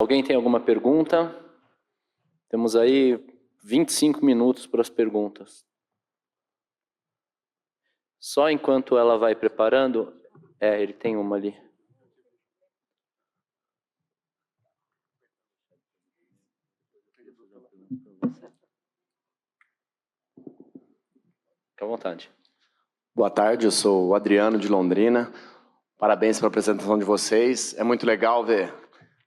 Alguém tem alguma pergunta? Temos aí 25 minutos para as perguntas. Só enquanto ela vai preparando... ele tem uma ali. Fique à vontade. Boa tarde, eu sou o Adriano de Londrina. Parabéns pela apresentação de vocês. É muito legal ver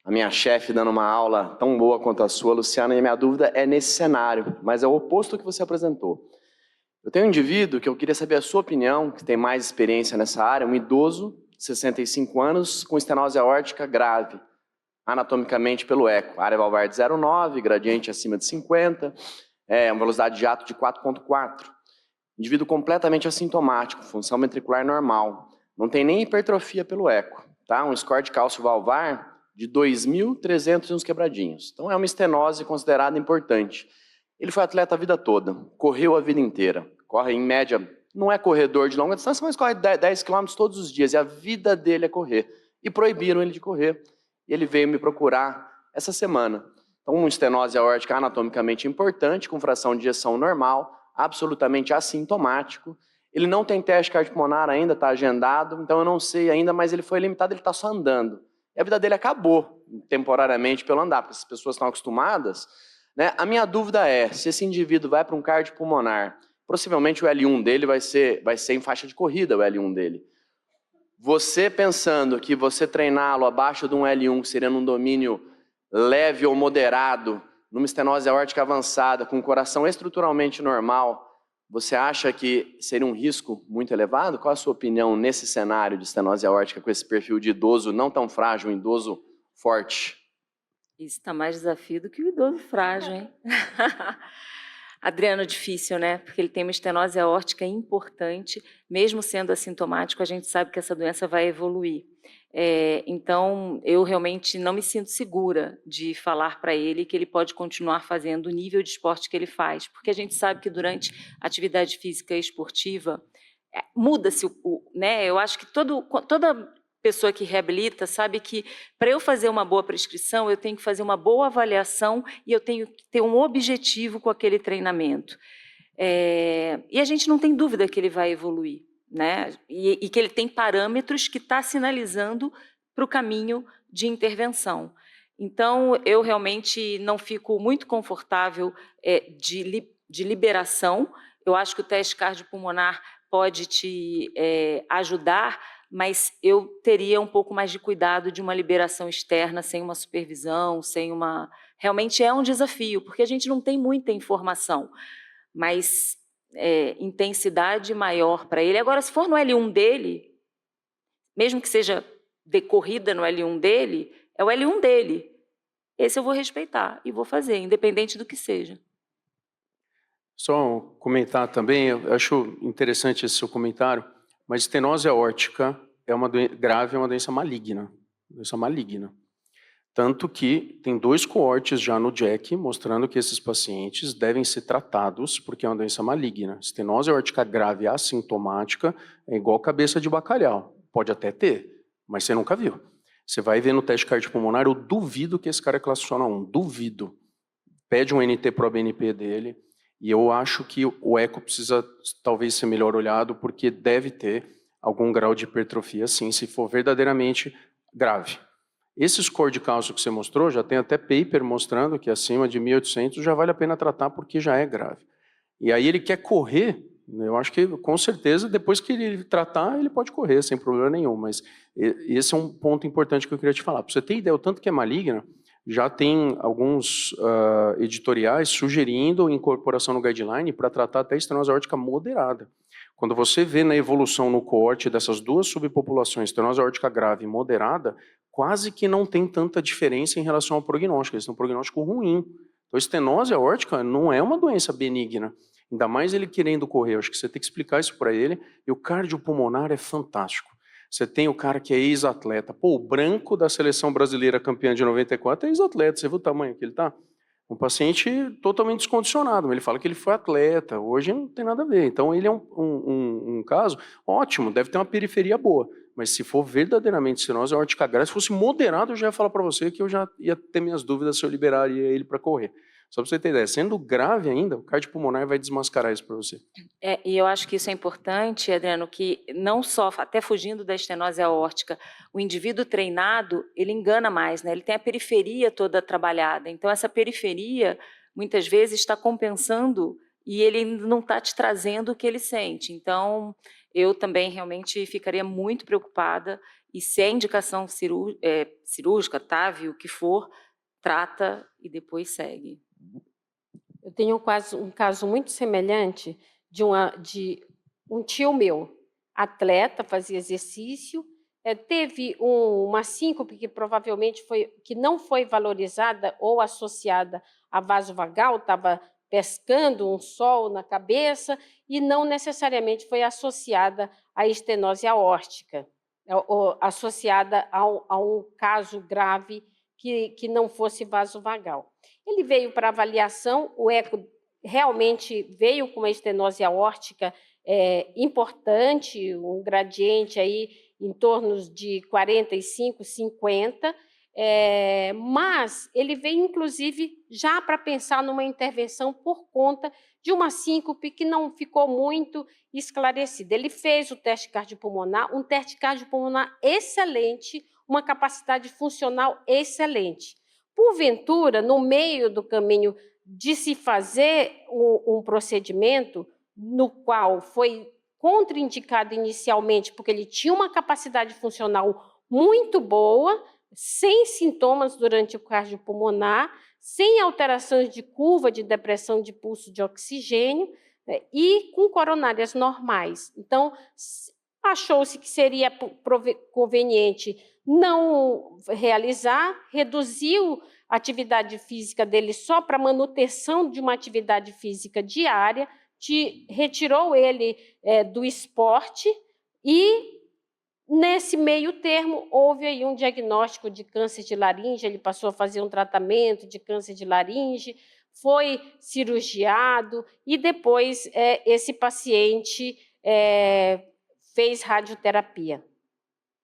a minha chefe dando uma aula tão boa quanto a sua, Luciana, e a minha dúvida é nesse cenário, mas é o oposto que você apresentou. Eu tenho um indivíduo que eu queria saber a sua opinião, que tem mais experiência nessa área, um idoso, 65 anos, com estenose aórtica grave, anatomicamente pelo eco. Área valvar de 0,9, gradiente acima de 50, uma velocidade de ato de 4,4. Indivíduo completamente assintomático, função ventricular normal. Não tem nem hipertrofia pelo eco, tá? Um score de cálcio valvar de 2.300 e uns quebradinhos. Então é uma estenose considerada importante. Ele foi atleta a vida toda, correu a vida inteira. Corre em média, não é corredor de longa distância, mas corre 10 km todos os dias. E a vida dele é correr. E proibiram ele de correr. E ele veio me procurar essa semana. Então uma estenose aórtica anatomicamente importante, com fração de ejeção normal, absolutamente assintomático. Ele não tem teste cardiopulmonar ainda, está agendado, então eu não sei ainda, mas ele foi limitado, ele está só andando. E a vida dele acabou temporariamente pelo andar, porque as pessoas estão acostumadas, né? A minha dúvida é, se esse indivíduo vai para um cardiopulmonar, possivelmente o L1 dele vai ser em faixa de corrida, o L1 dele. Você pensando que você treiná-lo abaixo de um L1, que seria num domínio leve ou moderado, numa estenose aórtica avançada, com o coração estruturalmente normal, você acha que seria um risco muito elevado? Qual a sua opinião nesse cenário de estenose aórtica com esse perfil de idoso não tão frágil, um idoso forte? Isso está mais desafio do que o idoso frágil, hein? Adriano, difícil, né? Porque ele tem uma estenose aórtica importante, mesmo sendo assintomático, a gente sabe que essa doença vai evoluir. Então, eu realmente não me sinto segura de falar para ele que ele pode continuar fazendo o nível de esporte que ele faz, porque a gente sabe que durante a atividade física esportiva, muda-se né? Eu acho que toda pessoa que reabilita sabe que para eu fazer uma boa prescrição, eu tenho que fazer uma boa avaliação e eu tenho que ter um objetivo com aquele treinamento. E a gente não tem dúvida que ele vai evoluir, né? E que ele tem parâmetros que está sinalizando para o caminho de intervenção. Então, eu realmente não fico muito confortável de liberação. Eu acho que o teste cardiopulmonar pode te ajudar, mas eu teria um pouco mais de cuidado de uma liberação externa, sem uma supervisão, sem uma... Realmente é um desafio, porque a gente não tem muita informação, mas intensidade maior para ele. Agora, se for no L1 dele, mesmo que seja decorrida no L1 dele, é o L1 dele. Esse eu vou respeitar e vou fazer, independente do que seja. Só comentar também, eu acho interessante esse seu comentário, mas estenose aórtica é uma grave, é uma doença maligna. Tanto que tem 2 coortes já no JACC mostrando que esses pacientes devem ser tratados porque é uma doença maligna. Estenose aórtica grave assintomática é igual cabeça de bacalhau. Pode até ter, mas você nunca viu. Você vai ver no teste cardiopulmonar, eu duvido que esse cara é classificação 1, duvido. Pede um NT-proBNP dele, e eu acho que o eco precisa talvez ser melhor olhado, porque deve ter algum grau de hipertrofia, sim, se for verdadeiramente grave. Esse score de cálcio que você mostrou, já tem até paper mostrando que acima de 1.800 já vale a pena tratar, porque já é grave. E aí ele quer correr, eu acho que com certeza, depois que ele tratar, ele pode correr, sem problema nenhum, mas esse é um ponto importante que eu queria te falar. Para você ter ideia, o tanto que é maligna, já tem alguns editoriais sugerindo incorporação no guideline para tratar até estenose aórtica moderada. Quando você vê na evolução no coorte dessas 2 subpopulações, estenose aórtica grave e moderada, quase que não tem tanta diferença em relação ao prognóstico, eles têm um prognóstico ruim. Então, estenose aórtica não é uma doença benigna, ainda mais ele querendo correr, eu acho que você tem que explicar isso para ele, e o cardiopulmonar é fantástico. Você tem o cara que é ex-atleta. Pô, o branco da seleção brasileira campeã de 94 é ex-atleta. Você viu o tamanho que ele tá? Um paciente totalmente descondicionado. Ele fala que ele foi atleta. Hoje não tem nada a ver. Então, ele é um caso ótimo. Deve ter uma periferia boa. mas se for verdadeiramente estenose aórtica grave, se fosse moderado, eu já ia falar para você que eu já ia ter minhas dúvidas se eu liberaria ele para correr. Só para você ter ideia, sendo grave ainda, o cardiopulmonar vai desmascarar isso para você. E eu acho que isso é importante, Adriano, que não só, até fugindo da estenose aórtica, o indivíduo treinado, ele engana mais, né? Ele tem a periferia toda trabalhada, então essa periferia, muitas vezes, está compensando e ele não está te trazendo o que ele sente. Então, eu também realmente ficaria muito preocupada e se é indicação cirúrgica, TAV, o que for, trata e depois segue. Eu tenho um caso muito semelhante de um tio meu, atleta, fazia exercício, teve uma síncope que provavelmente que não foi valorizada ou associada a vasovagal, estava pescando um sol na cabeça e não necessariamente foi associada à estenose aórtica, ou associada a um caso grave que não fosse vasovagal. Ele veio para avaliação, o eco realmente veio com uma estenose aórtica importante, um gradiente aí em torno de 45, 50, mas ele veio, inclusive, já para pensar numa intervenção por conta de uma síncope que não ficou muito esclarecida. Ele fez o teste cardiopulmonar, um teste cardiopulmonar excelente, uma capacidade funcional excelente. Porventura, no meio do caminho de se fazer um procedimento no qual foi contraindicado inicialmente, porque ele tinha uma capacidade funcional muito boa, sem sintomas durante o cardiopulmonar, sem alterações de curva de depressão de pulso de oxigênio e com coronárias normais. Então, achou-se que seria conveniente não realizar, reduziu a atividade física dele só para manutenção de uma atividade física diária, retirou ele do esporte e, nesse meio termo, houve aí um diagnóstico de câncer de laringe, ele passou a fazer um tratamento de câncer de laringe, foi cirurgiado e depois esse paciente fez radioterapia.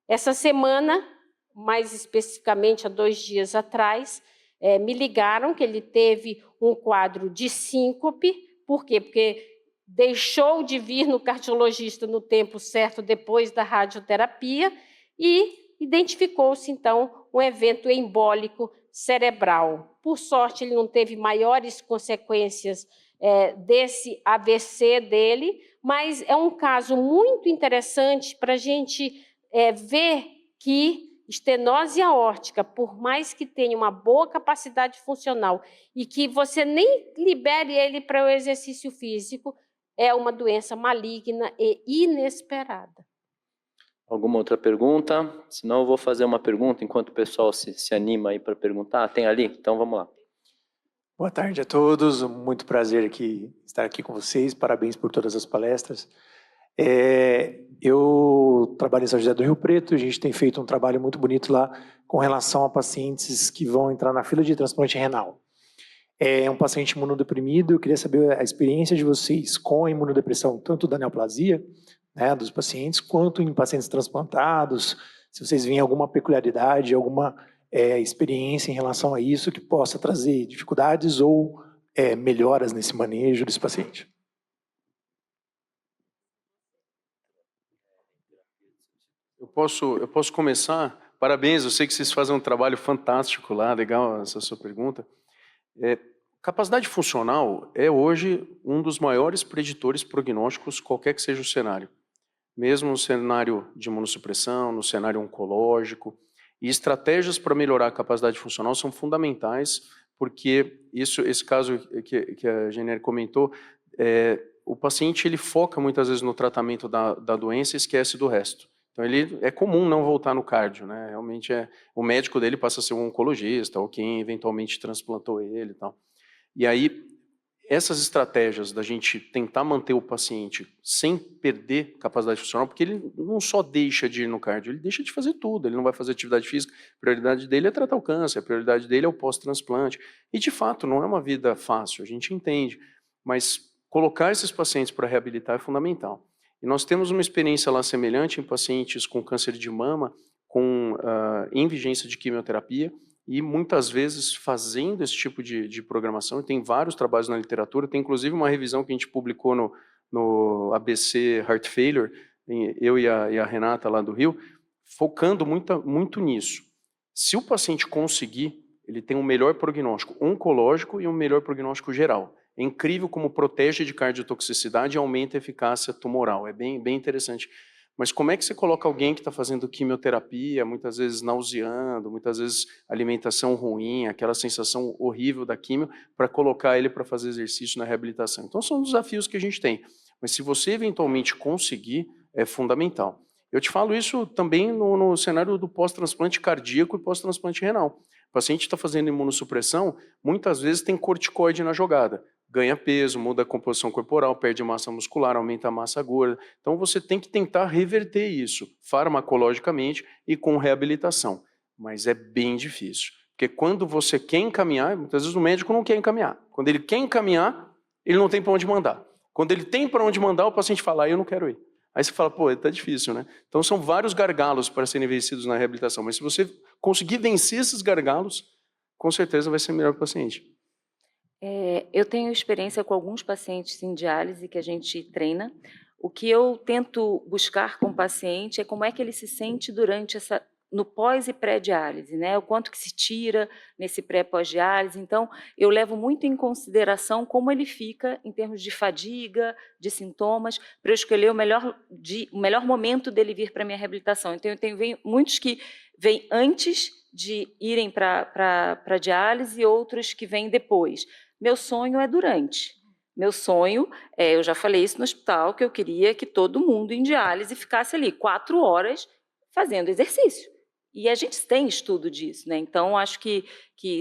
Essa semana, mais especificamente há 2 dias atrás, me ligaram que ele teve um quadro de síncope. Por quê? Porque deixou de vir no cardiologista no tempo certo depois da radioterapia e identificou-se, então, um evento embólico cerebral. Por sorte, ele não teve maiores consequências desse AVC dele, mas é um caso muito interessante para a gente ver que estenose aórtica, por mais que tenha uma boa capacidade funcional e que você nem libere ele para o exercício físico, é uma doença maligna e inesperada. Alguma outra pergunta? Senão eu vou fazer uma pergunta enquanto o pessoal se anima aí para perguntar. Tem ali? Então vamos lá. Boa tarde a todos, muito prazer estar aqui com vocês, parabéns por todas as palestras. Eu trabalho em São José do Rio Preto, a gente tem feito um trabalho muito bonito lá com relação a pacientes que vão entrar na fila de transplante renal. É um paciente imunodeprimido, eu queria saber a experiência de vocês com a imunodepressão, tanto da neoplasia, né, dos pacientes, quanto em pacientes transplantados, se vocês veem alguma peculiaridade, alguma experiência em relação a isso que possa trazer dificuldades ou melhoras nesse manejo desse paciente. Eu posso começar? Parabéns, eu sei que vocês fazem um trabalho fantástico lá, legal essa sua pergunta. Capacidade funcional é hoje um dos maiores preditores prognósticos, qualquer que seja o cenário. Mesmo no cenário de imunossupressão, no cenário oncológico. E estratégias para melhorar a capacidade funcional são fundamentais, porque esse caso que a Jenner comentou, o paciente ele foca muitas vezes no tratamento da doença e esquece do resto. Então, é comum não voltar no cardio, né? Realmente o médico dele passa a ser um oncologista ou quem eventualmente transplantou ele e tal. E aí, essas estratégias da gente tentar manter o paciente sem perder capacidade funcional, porque ele não só deixa de ir no cardio, ele deixa de fazer tudo, ele não vai fazer atividade física, a prioridade dele é tratar o câncer, a prioridade dele é o pós-transplante. E, de fato, não é uma vida fácil, a gente entende, mas colocar esses pacientes para reabilitar é fundamental. E nós temos uma experiência lá semelhante em pacientes com câncer de mama, em vigência de quimioterapia, e muitas vezes fazendo esse tipo de programação, e tem vários trabalhos na literatura, tem inclusive uma revisão que a gente publicou no ABC Heart Failure, eu e a Renata lá do Rio, focando muito nisso. Se o paciente conseguir, ele tem um melhor prognóstico oncológico e um melhor prognóstico geral. É incrível como protege de cardiotoxicidade e aumenta a eficácia tumoral. É bem interessante. Mas como é que você coloca alguém que está fazendo quimioterapia, muitas vezes nauseando, muitas vezes alimentação ruim, aquela sensação horrível da quimio, para colocar ele para fazer exercício na reabilitação? Então são desafios que a gente tem. Mas se você eventualmente conseguir, é fundamental. Eu te falo isso também no cenário do pós-transplante cardíaco e pós-transplante renal. O paciente está fazendo imunossupressão, muitas vezes tem corticoide na jogada. Ganha peso, muda a composição corporal, perde massa muscular, aumenta a massa gorda. Então você tem que tentar reverter isso, farmacologicamente e com reabilitação. Mas é bem difícil. Porque quando você quer encaminhar, muitas vezes o médico não quer encaminhar. Quando ele quer encaminhar, ele não tem para onde mandar. Quando ele tem para onde mandar, o paciente fala, eu não quero ir. Aí você fala, pô, tá difícil, né? Então são vários gargalos para serem vencidos na reabilitação. Mas se você conseguir vencer esses gargalos, com certeza vai ser melhor para o paciente. Eu tenho experiência com alguns pacientes em diálise que a gente treina. O que eu tento buscar com o paciente é como é que ele se sente no pós e pré-diálise, né? O quanto que se tira nesse pré-pós-diálise. Então, eu levo muito em consideração como ele fica em termos de fadiga, de sintomas, para eu escolher o melhor momento dele vir para a minha reabilitação. Então, eu tenho muitos que vêm antes de irem para a diálise e outros que vêm depois. Meu sonho é durante. Meu sonho, eu já falei isso no hospital, que eu queria que todo mundo em diálise ficasse ali 4 horas fazendo exercício. E a gente tem estudo disso, né? Então, acho que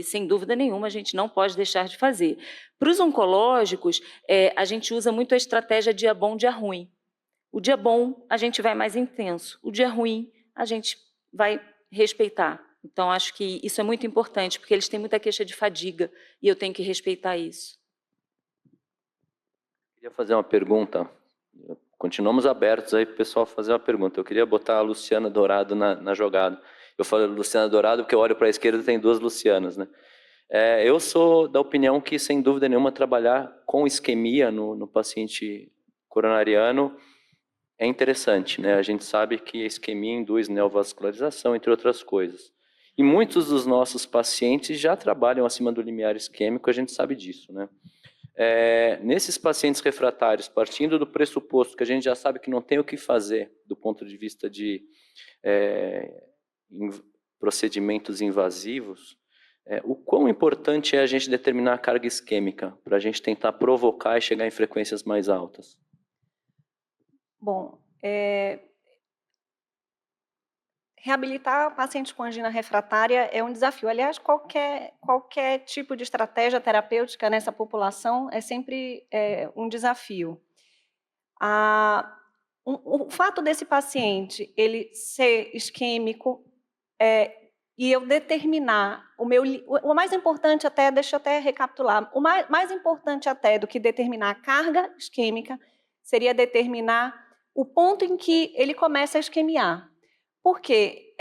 sem dúvida nenhuma, a gente não pode deixar de fazer. Para os oncológicos, a gente usa muito a estratégia dia bom, dia ruim. O dia bom, a gente vai mais intenso. O dia ruim, a gente vai respeitar. Então, acho que isso é muito importante, porque eles têm muita queixa de fadiga, e eu tenho que respeitar isso. Queria fazer uma pergunta. Continuamos abertos aí para o pessoal fazer uma pergunta. Eu queria botar a Luciana Dourado na jogada. Eu falo Luciana Dourado porque eu olho para a esquerda e tem 2 Lucianas, né? Eu sou da opinião que, sem dúvida nenhuma, trabalhar com isquemia no paciente coronariano é interessante, né? A gente sabe que a isquemia induz neovascularização, entre outras coisas. E muitos dos nossos pacientes já trabalham acima do limiar isquêmico, a gente sabe disso, né? Nesses pacientes refratários, partindo do pressuposto que a gente já sabe que não tem o que fazer do ponto de vista de procedimentos invasivos, o quão importante é a gente determinar a carga isquêmica para a gente tentar provocar e chegar em frequências mais altas? Bom, reabilitar pacientes com angina refratária é um desafio. Aliás, qualquer tipo de estratégia terapêutica nessa população é sempre um desafio. O fato desse paciente ele ser isquêmico e eu determinar o mais importante até, deixa eu até recapitular, o mais importante até do que determinar a carga isquêmica seria determinar o ponto em que ele começa a isquemiar. Porque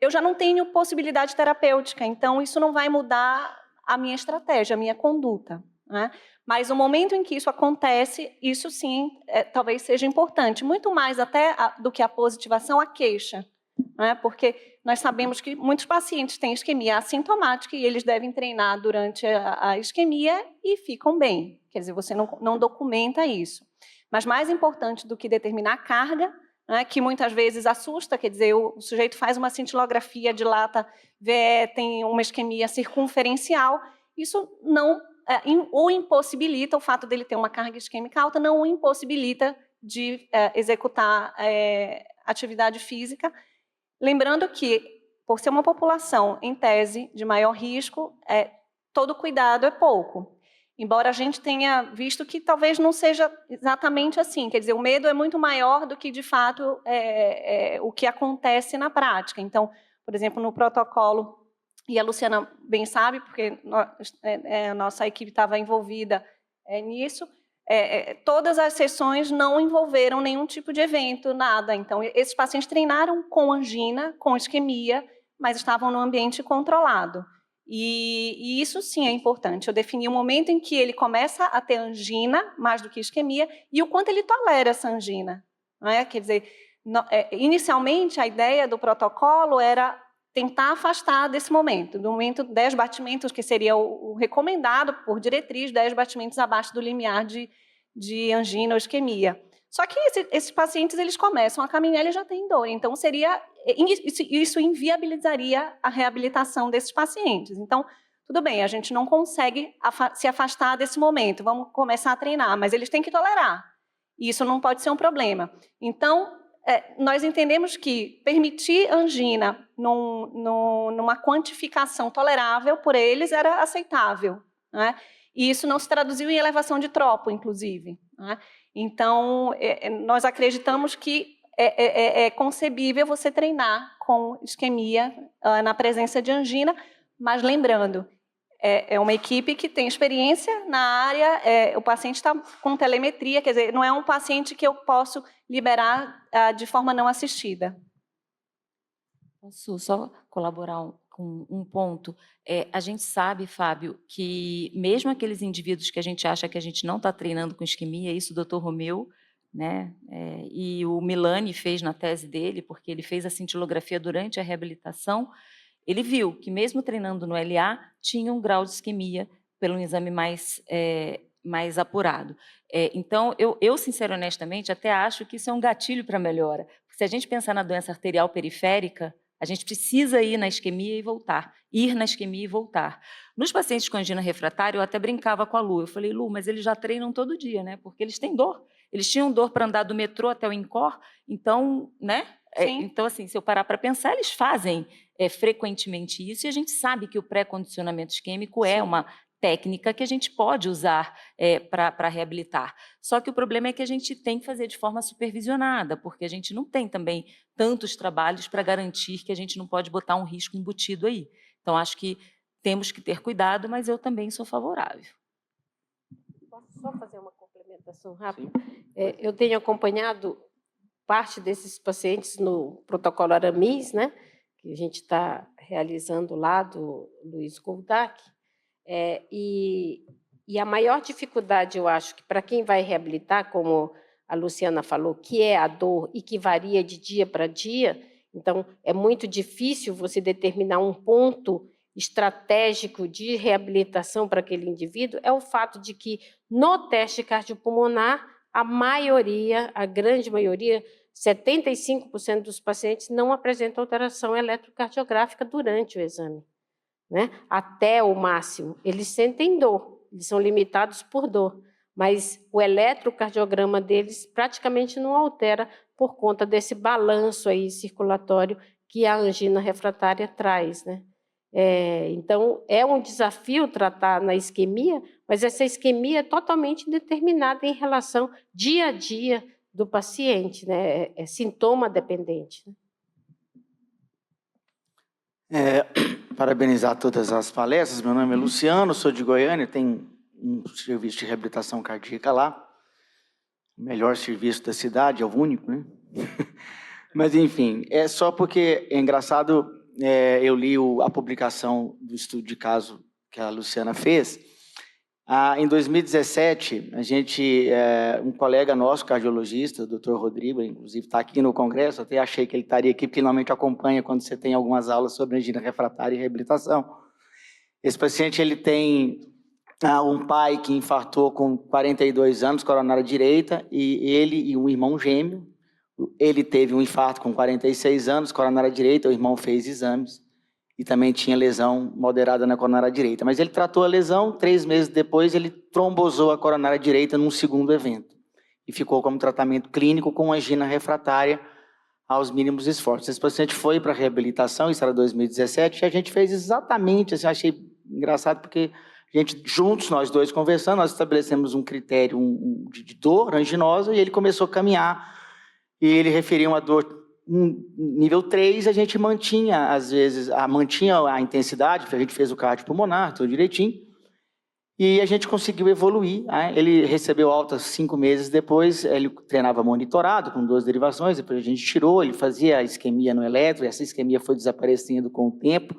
eu já não tenho possibilidade terapêutica, então isso não vai mudar a minha estratégia, a minha conduta, né? Mas o momento em que isso acontece, isso sim, talvez seja importante, muito mais até do que a positivação, a queixa, né? Porque nós sabemos que muitos pacientes têm isquemia assintomática e eles devem treinar durante a isquemia e ficam bem, quer dizer, você não documenta isso. Mas mais importante do que determinar a carga, que muitas vezes assusta, quer dizer, o sujeito faz uma cintilografia, dilata, tem uma isquemia circunferencial, isso não o impossibilita, o fato dele ter uma carga isquêmica alta não o impossibilita de executar atividade física. Lembrando que, por ser uma população, em tese, de maior risco, todo cuidado é pouco. Embora a gente tenha visto que talvez não seja exatamente assim. Quer dizer, o medo é muito maior do que, de fato, o que acontece na prática. Então, por exemplo, no protocolo, e a Luciana bem sabe, porque a nossa equipe estava envolvida nisso, todas as sessões não envolveram nenhum tipo de evento, nada. Então, esses pacientes treinaram com angina, com isquemia, mas estavam no ambiente controlado. E isso sim é importante. Eu defini o momento em que ele começa a ter angina, mais do que isquemia, e o quanto ele tolera essa angina. Não é? Quer dizer, inicialmente a ideia do protocolo era tentar afastar desse momento, do momento 10 batimentos, que seria o recomendado por diretriz, 10 batimentos abaixo do limiar de angina ou isquemia. Só que esses pacientes, eles começam a caminhar e já têm dor, então isso inviabilizaria a reabilitação desses pacientes. Então, tudo bem, a gente não consegue se afastar desse momento, vamos começar a treinar, mas eles têm que tolerar, e isso não pode ser um problema. Então, nós entendemos que permitir angina numa quantificação tolerável por eles era aceitável, né? E isso não se traduziu em elevação de tropo, inclusive, né? Então, nós acreditamos que é concebível você treinar com isquemia na presença de angina, mas lembrando, é uma equipe que tem experiência na área, o paciente está com telemetria, quer dizer, não é um paciente que eu posso liberar de forma não assistida. Posso só colaborar com um ponto? A gente sabe, Fábio, que mesmo aqueles indivíduos que a gente acha que a gente não está treinando com isquemia, isso o Dr. Romeu, né, e o Milani fez na tese dele, porque ele fez a cintilografia durante a reabilitação, ele viu que mesmo treinando no LA, tinha um grau de isquemia pelo exame mais apurado. Então, eu sincero e honestamente, até acho que isso é um gatilho para melhora. Se a gente pensar na doença arterial periférica, a gente precisa ir na isquemia e voltar, ir na isquemia e voltar. Nos pacientes com angina refratária, eu até brincava com a Lu, eu falei, Lu, mas eles já treinam todo dia, né? Porque eles têm dor. Eles tinham dor para andar do metrô até o INCOR, então, né? Então, assim, se eu parar para pensar, eles fazem frequentemente isso, e a gente sabe que o pré-condicionamento isquêmico é uma técnica que a gente pode usar para reabilitar. Só que o problema é que a gente tem que fazer de forma supervisionada, porque a gente não tem também tantos trabalhos para garantir que a gente não pode botar um risco embutido aí. Então, acho que temos que ter cuidado, mas eu também sou favorável. Posso só fazer uma complementação rápida? Eu tenho acompanhado parte desses pacientes no protocolo Aramis, né, que a gente está realizando lá do Luiz Goldak, e a maior dificuldade, eu acho, que para quem vai reabilitar, como a Luciana falou, que é a dor e que varia de dia para dia, então é muito difícil você determinar um ponto estratégico de reabilitação para aquele indivíduo, é o fato de que no teste cardiopulmonar, a grande maioria, 75% dos pacientes não apresentam alteração eletrocardiográfica durante o exame, né? Até o máximo. Eles sentem dor, eles são limitados por dor, mas o eletrocardiograma deles praticamente não altera por conta desse balanço aí circulatório que a angina refratária traz, né? Então, é um desafio tratar na isquemia, mas essa isquemia é totalmente determinada em relação dia a dia do paciente, né? É sintoma dependente. Parabenizar todas as palestras. Meu nome é Luciano, sou de Goiânia, tenho um serviço de reabilitação cardíaca lá. O melhor serviço da cidade, é o único, né? Mas, enfim, é só porque é engraçado, eu li a publicação do estudo de caso que a Luciana fez. Em 2017, um colega nosso, cardiologista, o Dr. Rodrigo, inclusive está aqui no congresso, até achei que ele estaria aqui, porque normalmente acompanha quando você tem algumas aulas sobre angina refratária e reabilitação. Esse paciente ele tem um pai que infartou com 42 anos, coronária direita, e ele e um irmão gêmeo. Ele teve um infarto com 46 anos, coronária direita, o irmão fez exames. E também tinha lesão moderada na coronária direita. Mas ele tratou a lesão, 3 meses depois ele trombosou a coronária direita num segundo evento. E ficou como tratamento clínico com angina refratária aos mínimos esforços. Esse paciente foi para a reabilitação, isso era 2017, e a gente fez exatamente, assim, achei engraçado porque juntos, nós dois conversando, nós estabelecemos um critério de dor anginosa e ele começou a caminhar e ele referia uma dor nível 3, a gente mantinha, às vezes, mantinha a intensidade, a gente fez o cardiopulmonar, tudo direitinho, E a gente conseguiu evoluir. Né? Ele recebeu alta 5 meses depois, ele treinava monitorado com 2 derivações, depois a gente tirou, ele fazia a isquemia no eletro, e essa isquemia foi desaparecendo com o tempo,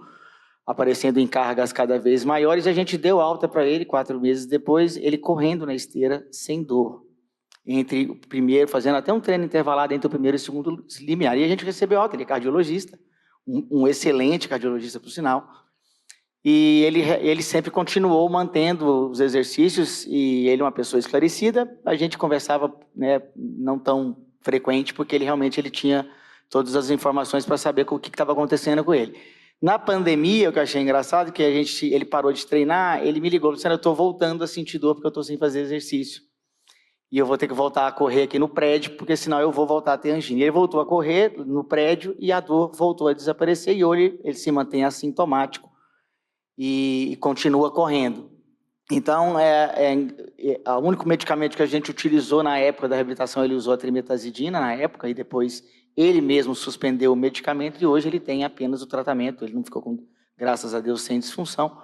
aparecendo em cargas cada vez maiores, e a gente deu alta para ele 4 meses depois, ele correndo na esteira sem dor. Entre o primeiro, fazendo até um treino intervalado entre o primeiro e o segundo limiar. E a gente recebeu alta, ele é cardiologista, um excelente cardiologista, por sinal. E ele sempre continuou mantendo os exercícios, e ele é uma pessoa esclarecida. A gente conversava, né, não tão frequente, porque ele tinha todas as informações para saber o que estava acontecendo com ele. Na pandemia, o que eu achei engraçado é que ele parou de treinar, ele me ligou, Luciano, eu estou voltando a sentir dor porque eu estou sem fazer exercício. E eu vou ter que voltar a correr aqui no prédio, porque senão eu vou voltar a ter angina. E ele voltou a correr no prédio e a dor voltou a desaparecer, e hoje ele se mantém assintomático e continua correndo. Então, o único medicamento que a gente utilizou na época da reabilitação, ele usou a trimetazidina na época, e depois ele mesmo suspendeu o medicamento, e hoje ele tem apenas o tratamento, ele não ficou, graças a Deus, sem disfunção,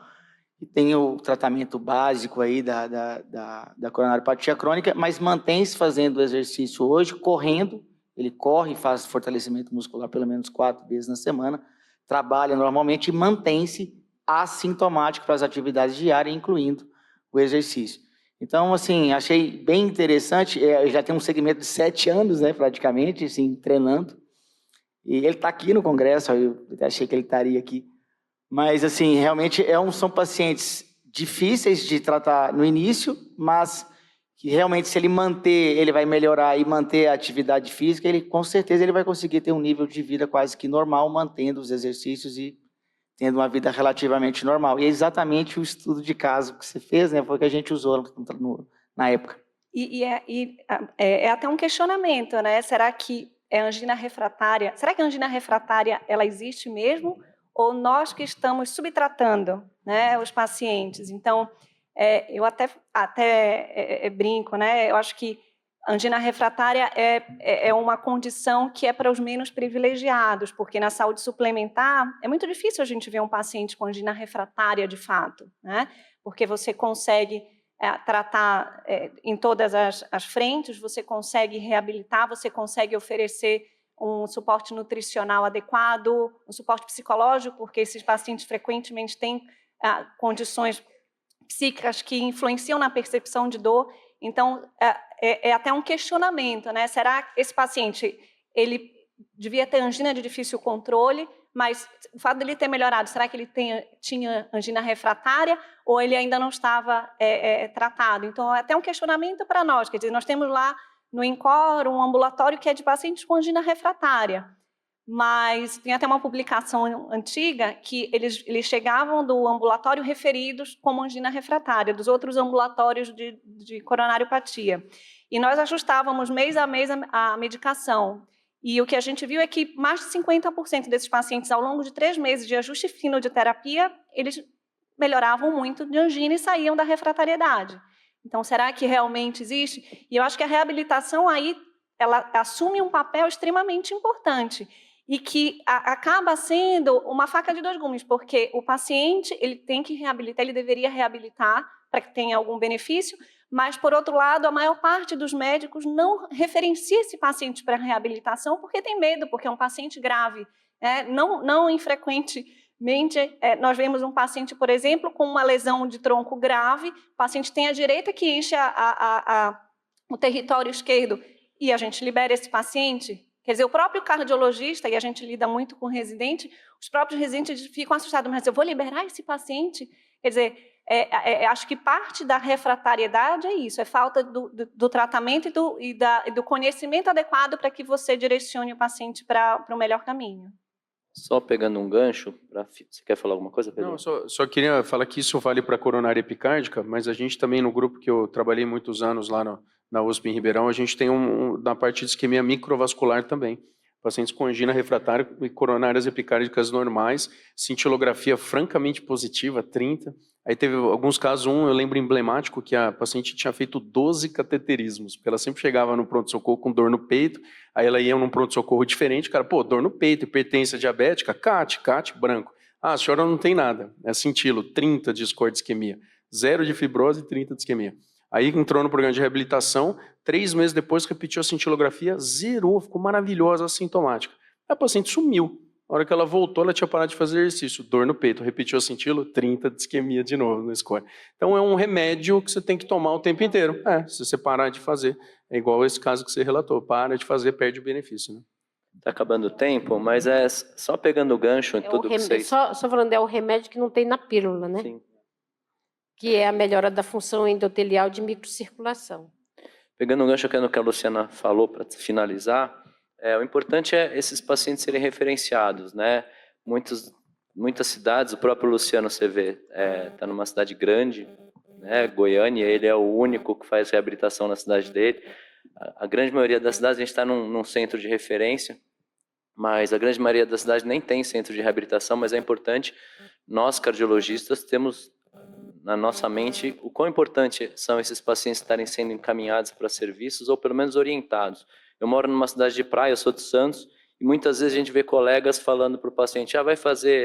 e tem o tratamento básico aí da coronariopatia crônica, mas mantém-se fazendo o exercício hoje, correndo, ele corre, faz fortalecimento muscular pelo menos 4 vezes na semana, trabalha normalmente e mantém-se assintomático para as atividades diárias, incluindo o exercício. Então, assim, achei bem interessante, já tem um segmento de 7 anos, né, praticamente, assim, treinando, e ele está aqui no congresso, eu achei que ele estaria aqui, mas, assim, realmente são pacientes difíceis de tratar no início, mas que realmente, se ele manter, ele vai melhorar e manter a atividade física, com certeza ele vai conseguir ter um nível de vida quase que normal, mantendo os exercícios e tendo uma vida relativamente normal. E é exatamente o estudo de caso que você fez, né, foi o que a gente usou na época. É até um questionamento, né? Será que é angina refratária? Será que a angina refratária ela existe mesmo? Ou nós que estamos subtratando, né, os pacientes? Então, eu até brinco, né? Eu acho que angina refratária é uma condição que é para os menos privilegiados, porque na saúde suplementar é muito difícil a gente ver um paciente com angina refratária de fato, né? Porque você consegue tratar em todas as frentes, você consegue reabilitar, você consegue oferecer um suporte nutricional adequado, um suporte psicológico, porque esses pacientes frequentemente têm condições psíquicas que influenciam na percepção de dor. Então, é até um questionamento, né? Será que esse paciente ele devia ter angina de difícil controle, mas o fato dele ter melhorado, será que ele tinha angina refratária ou ele ainda não estava tratado? Então, é até um questionamento para nós. Quer dizer, nós temos lá no INCOR um ambulatório que é de pacientes com angina refratária, mas tem até uma publicação antiga que eles chegavam do ambulatório referidos como angina refratária, dos outros ambulatórios de coronariopatia. E nós ajustávamos mês a mês a medicação. E o que a gente viu é que mais de 50% desses pacientes, ao longo de 3 meses de ajuste fino de terapia, eles melhoravam muito de angina e saíam da refratariedade. Então, será que realmente existe? E eu acho que a reabilitação aí, ela assume um papel extremamente importante e que acaba sendo uma faca de 2 gumes, porque o paciente ele tem que reabilitar, ele deveria reabilitar para que tenha algum benefício, mas, por outro lado, a maior parte dos médicos não referencia esse paciente para reabilitação porque tem medo, porque é um paciente grave. Não infrequentemente, nós vemos um paciente, por exemplo, com uma lesão de tronco grave, o paciente tem a direita que enche o território esquerdo e a gente libera esse paciente. Quer dizer, o próprio cardiologista, e a gente lida muito com residente, os próprios residentes ficam assustados, mas eu vou liberar esse paciente? Quer dizer, acho que parte da refratariedade é isso, é falta do tratamento e do conhecimento adequado para que você direcione o paciente para o melhor caminho. Só pegando um gancho, você quer falar alguma coisa, Pedro? Não, só queria falar que isso vale para a coronária epicárdica, mas a gente também, no grupo que eu trabalhei muitos anos lá na USP em Ribeirão, a gente tem na parte de isquemia microvascular também. Pacientes com angina refratária e coronárias epicárdicas normais, cintilografia francamente positiva, 30. Aí teve alguns casos, eu lembro emblemático, que a paciente tinha feito 12 cateterismos, porque ela sempre chegava no pronto-socorro com dor no peito, aí ela ia num pronto-socorro diferente, cara, dor no peito, hipertensão diabética, CAT branco. Ah, a senhora não tem nada, é cintilo, 30 de score de isquemia. 0 de fibrose e 30 de isquemia. Aí entrou no programa de reabilitação, 3 meses depois repetiu a cintilografia, zerou, ficou maravilhosa, assintomática. A paciente sumiu. A hora que ela voltou, ela tinha parado de fazer exercício, dor no peito, repetiu a cintilo, 30 de isquemia de novo no score. Então é um remédio que você tem que tomar o tempo inteiro. Se você parar de fazer, é igual esse caso que você relatou, para de fazer, perde o benefício, né? Está acabando o tempo, mas é só pegando o gancho em tudo que vocês... Só falando, é o remédio que não tem na pílula, né? Sim. Que é a melhora da função endotelial de microcirculação. Pegando o gancho no que a Luciana falou, para finalizar, o importante é esses pacientes serem referenciados, né? Muitas cidades, o próprio Luciano, você vê, está numa cidade grande, né? Goiânia, ele é o único que faz reabilitação na cidade dele. A grande maioria das cidades, a gente está num centro de referência, mas a grande maioria das cidades nem tem centro de reabilitação, mas é importante, nós cardiologistas temos na nossa mente o quão importante são esses pacientes estarem sendo encaminhados para serviços ou pelo menos orientados. Eu moro numa cidade de praia, eu sou de Santos, e muitas vezes a gente vê colegas falando para o paciente,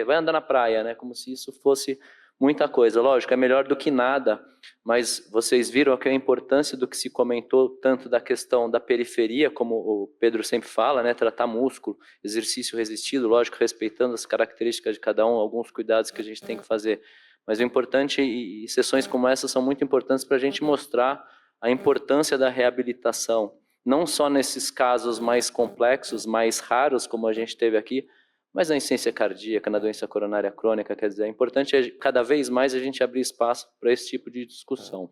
vai andar na praia, né? Como se isso fosse muita coisa. Lógico, é melhor do que nada, mas vocês viram aqui a importância do que se comentou, tanto da questão da periferia, como o Pedro sempre fala, né? Tratar músculo, exercício resistido, lógico, respeitando as características de cada um, alguns cuidados que a gente tem que fazer. Mas o importante, e sessões como essa são muito importantes para a gente mostrar a importância da reabilitação, não só nesses casos mais complexos, mais raros, como a gente teve aqui, mas na insuficiência cardíaca, na doença coronária crônica, quer dizer, é importante cada vez mais a gente abrir espaço para esse tipo de discussão.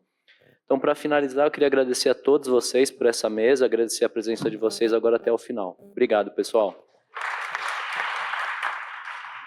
Então, para finalizar, eu queria agradecer a todos vocês por essa mesa, agradecer a presença de vocês agora até o final. Obrigado, pessoal.